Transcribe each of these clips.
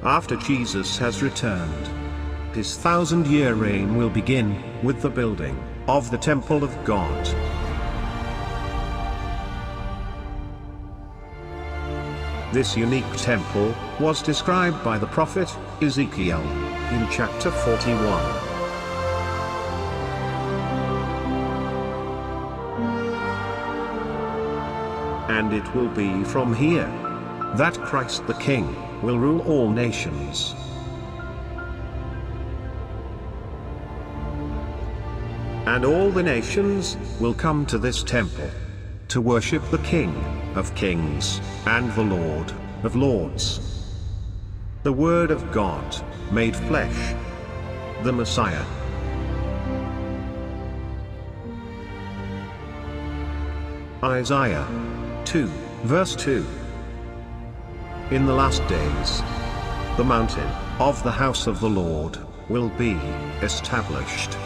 after Jesus has returned. His 1,000-year reign will begin with the building of the temple of God. This unique temple was described by the prophet Ezekiel in chapter 41. And it will be from here that Christ the King will rule all nations. And all the nations will come to this temple to worship the King of Kings and the Lord of Lords. The Word of God made flesh, the Messiah. Isaiah 2, verse 2. In the last days, the mountain of the house of the Lord will be established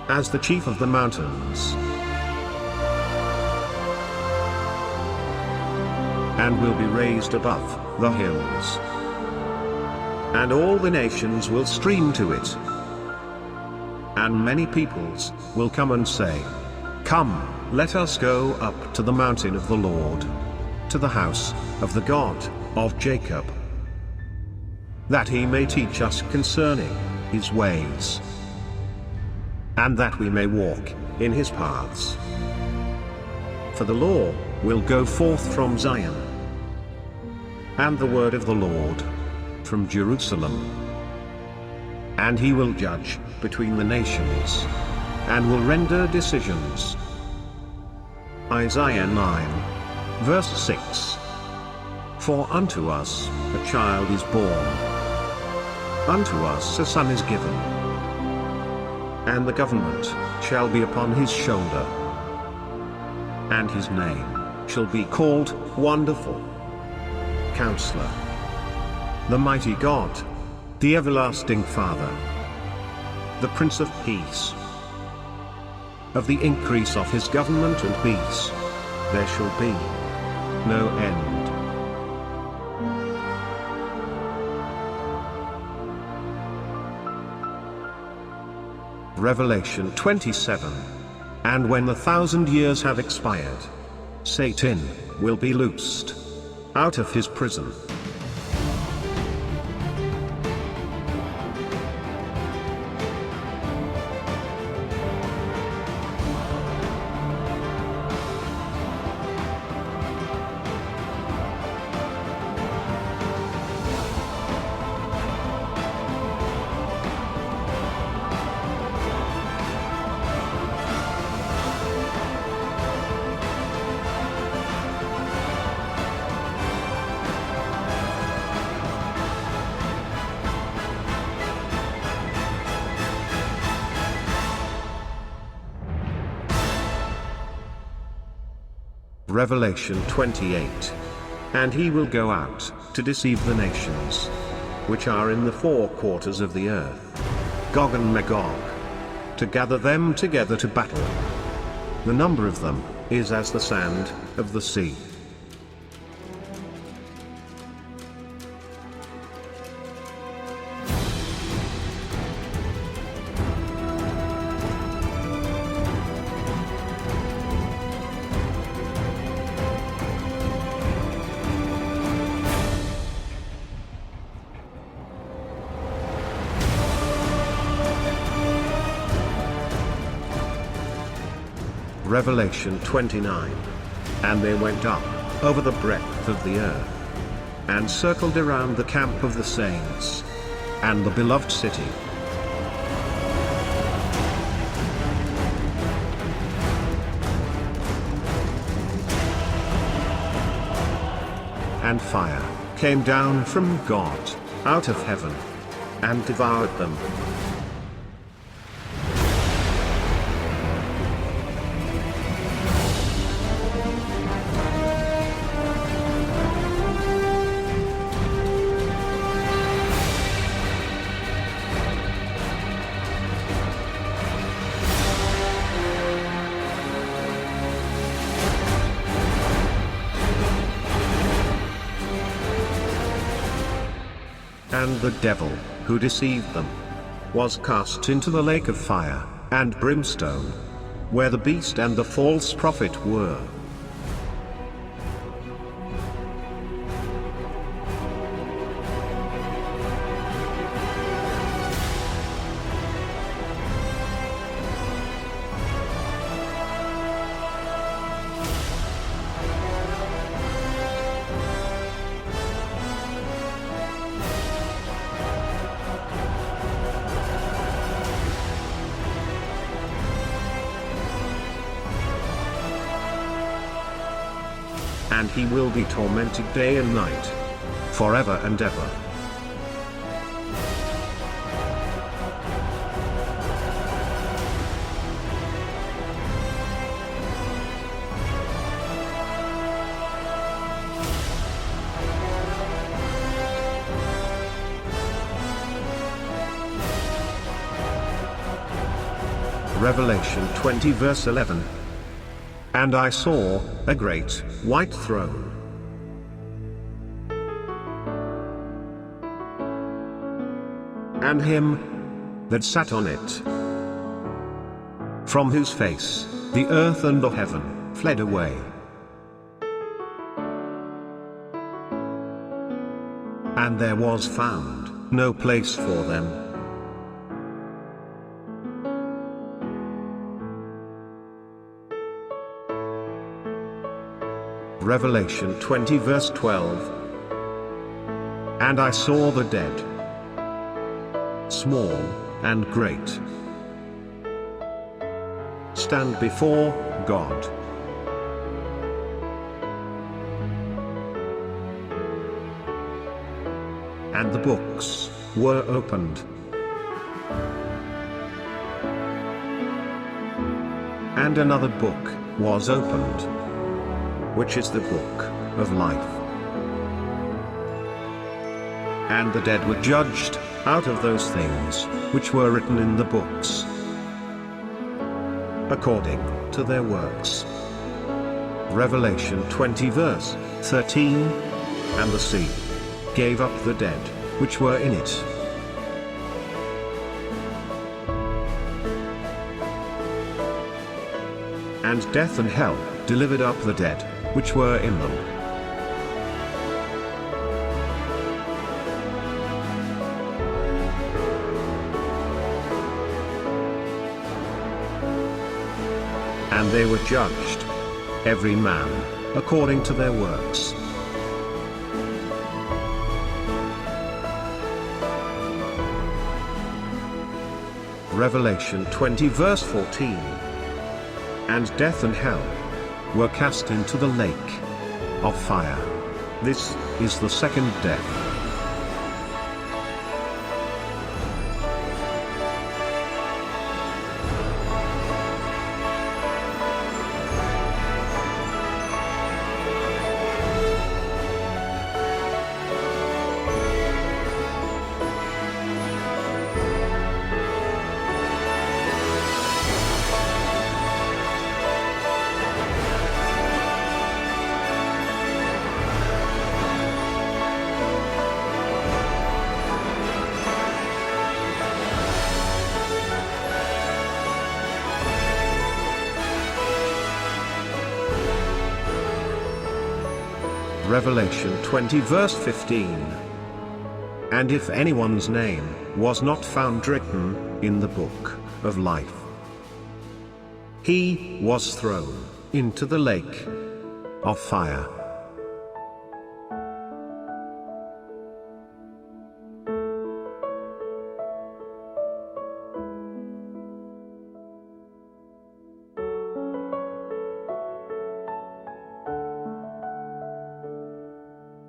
as the chief of the mountains, and will be raised above the hills. And all the nations will stream to it. And many peoples will come and say, "Come, let us go up to the mountain of the Lord, to the house of the God of Jacob, that he may teach us concerning his ways, and that we may walk in his paths. For the law will go forth from Zion, and the word of the Lord from Jerusalem. And he will judge between the nations, and will render decisions." Isaiah 9, verse 6. For unto us a child is born, unto us a son is given, and the government shall be upon his shoulder, and his name shall be called Wonderful, Counselor, the Mighty God, the Everlasting Father, the Prince of Peace. Of the increase of his government and peace there shall be no end. Revelation 27. And when the 1,000 years have expired, Satan will be loosed out of his prison. Revelation 28. And he will go out to deceive the nations, which are in the four quarters of the earth, Gog and Magog, to gather them together to battle. The number of them is as the sand of the sea. Revelation 29. And they went up over the breadth of the earth, and circled around the camp of the saints, and the beloved city. And fire came down from God out of heaven, and devoured them. and the devil, who deceived them, was cast into the lake of fire and brimstone, where the beast and the false prophet were. And he will be tormented day and night, forever and ever. Revelation 20 verse 11. And I saw a great white throne, and him that sat on it, from whose face the earth and the heaven fled away, and there was found no place for them. Revelation 20 verse 12. And I saw the dead, small and great, stand before God. And the books were opened. And another book was opened, which is the book of life. And the dead were judged out of those things which were written in the books, according to their works. Revelation 20 verse 13. And the sea gave up the dead which were in it, and death and hell delivered up the dead which were in them. And they were judged, every man according to their works. Revelation 20 verse 14. And death and hell were cast into the lake of fire. This is the second death. Revelation 20 verse 15. And if anyone's name was not found written in the book of life, he was thrown into the lake of fire.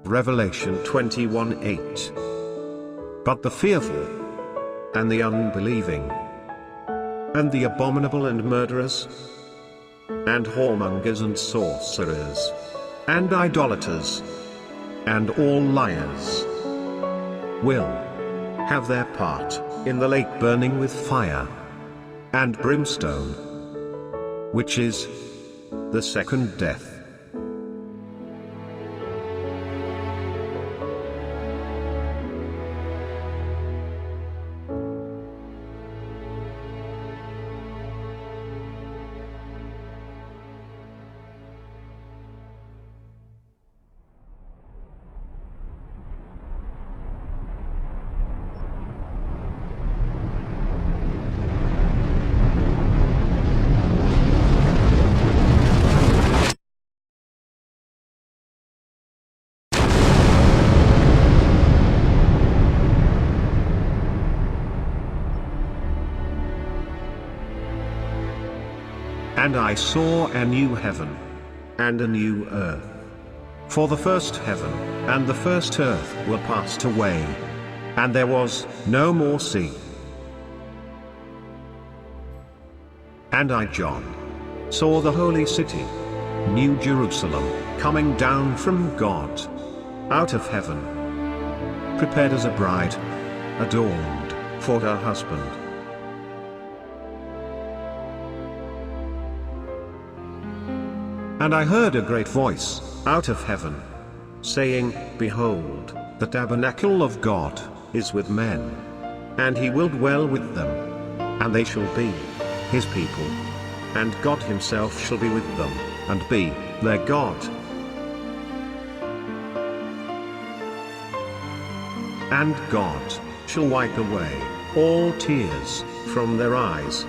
Revelation 21:8. But the fearful, and the unbelieving, and the abominable and murderers, and whoremongers and sorcerers, and idolaters, and all liars, will have their part in the lake burning with fire and brimstone, which is the second death. And I saw a new heaven and a new earth. For the first heaven and the first earth were passed away, and there was no more sea. And I, John, saw the holy city, New Jerusalem, coming down from God, out of heaven, prepared as a bride, adorned for her husband. And I heard a great voice out of heaven, saying, Behold, the tabernacle of God is with men, and he will dwell with them, and they shall be his people, and God himself shall be with them, and be their God. And God shall wipe away all tears from their eyes.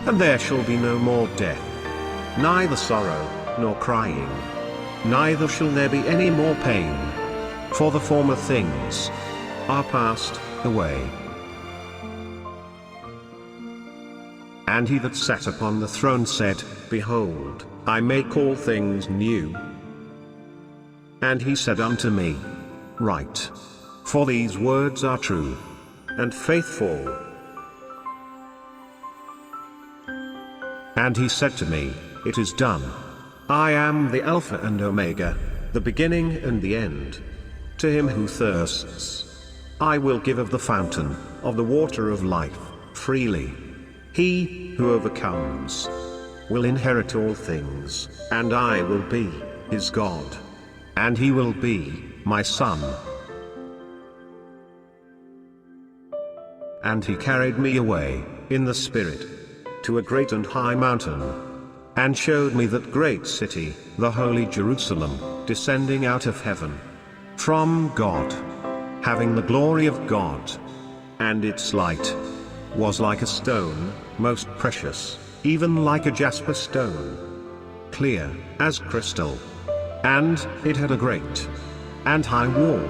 And there shall be no more death, neither sorrow, nor crying, neither shall there be any more pain, for the former things are passed away. And he that sat upon the throne said, Behold, I make all things new. And he said unto me, Write, for these words are true and faithful. And he said to me, It is done. I am the Alpha and Omega, the beginning and the end. To him who thirsts, I will give of the fountain of the water of life, freely. He who overcomes will inherit all things, and I will be his God, and he will be my son. And he carried me away in the Spirit to a great and high mountain, and showed me that great city, the holy Jerusalem, descending out of heaven from God, having the glory of God. And its light was like a stone, most precious, even like a jasper stone, clear as crystal. And it had a great and high wall,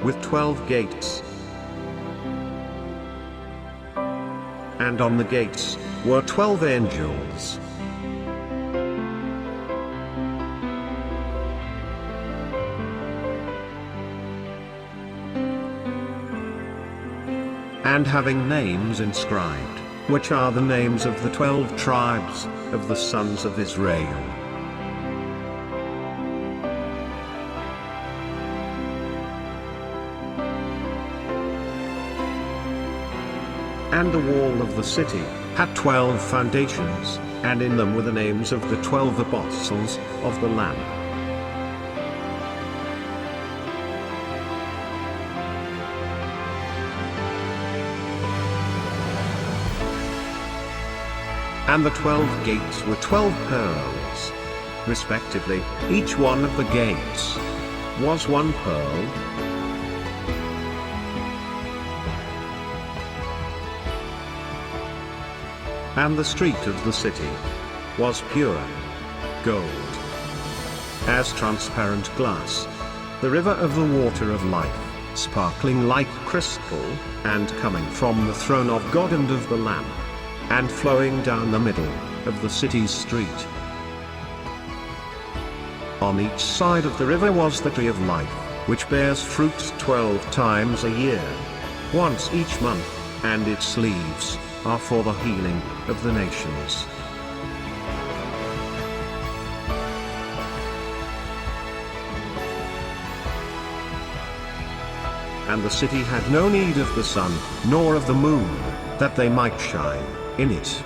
with 12 gates. And on the gates were 12 angels. And having names inscribed, which are the names of the 12 tribes of the sons of Israel. And the wall of the city had 12 foundations, and in them were the names of the 12 apostles of the Lamb. And the 12 gates were 12 pearls, respectively. Each one of the gates was one pearl. And the street of the city was pure gold, as transparent glass, the river of the water of life, sparkling like crystal, and coming from the throne of God and of the Lamb, and flowing down the middle of the city's street. On each side of the river was the tree of life, which bears fruit 12 times a year, once each month, and its leaves are for the healing of the nations. And the city had no need of the sun, nor of the moon, that they might shine in it.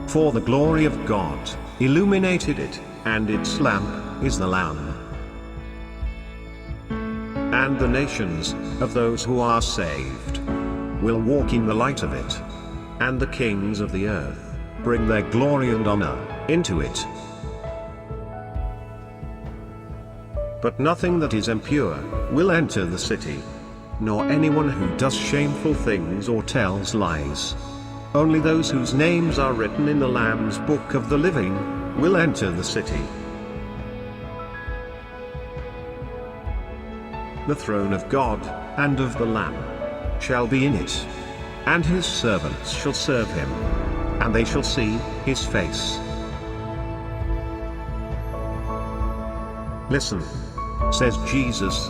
For the glory of God illuminated it, and its lamp is the Lamb. And the nations of those who are saved will walk in the light of it, and the kings of the earth bring their glory and honor into it. But nothing that is impure will enter the city, nor anyone who does shameful things or tells lies. Only those whose names are written in the Lamb's book of the living will enter the city. The throne of God and of the Lamb shall be in it, and his servants shall serve him, and they shall see his face. Listen, says Jesus.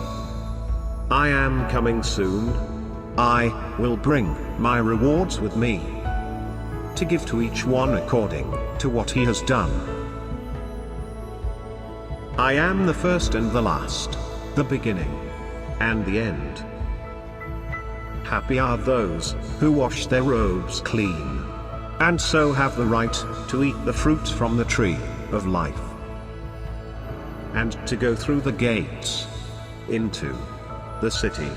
I am coming soon. I will bring my rewards with me, to give to each one according to what he has done. I am the first and the last, the beginning and the end. Happy are those who wash their robes clean, and so have the right to eat the fruit from the tree of life, and to go through the gates into the city.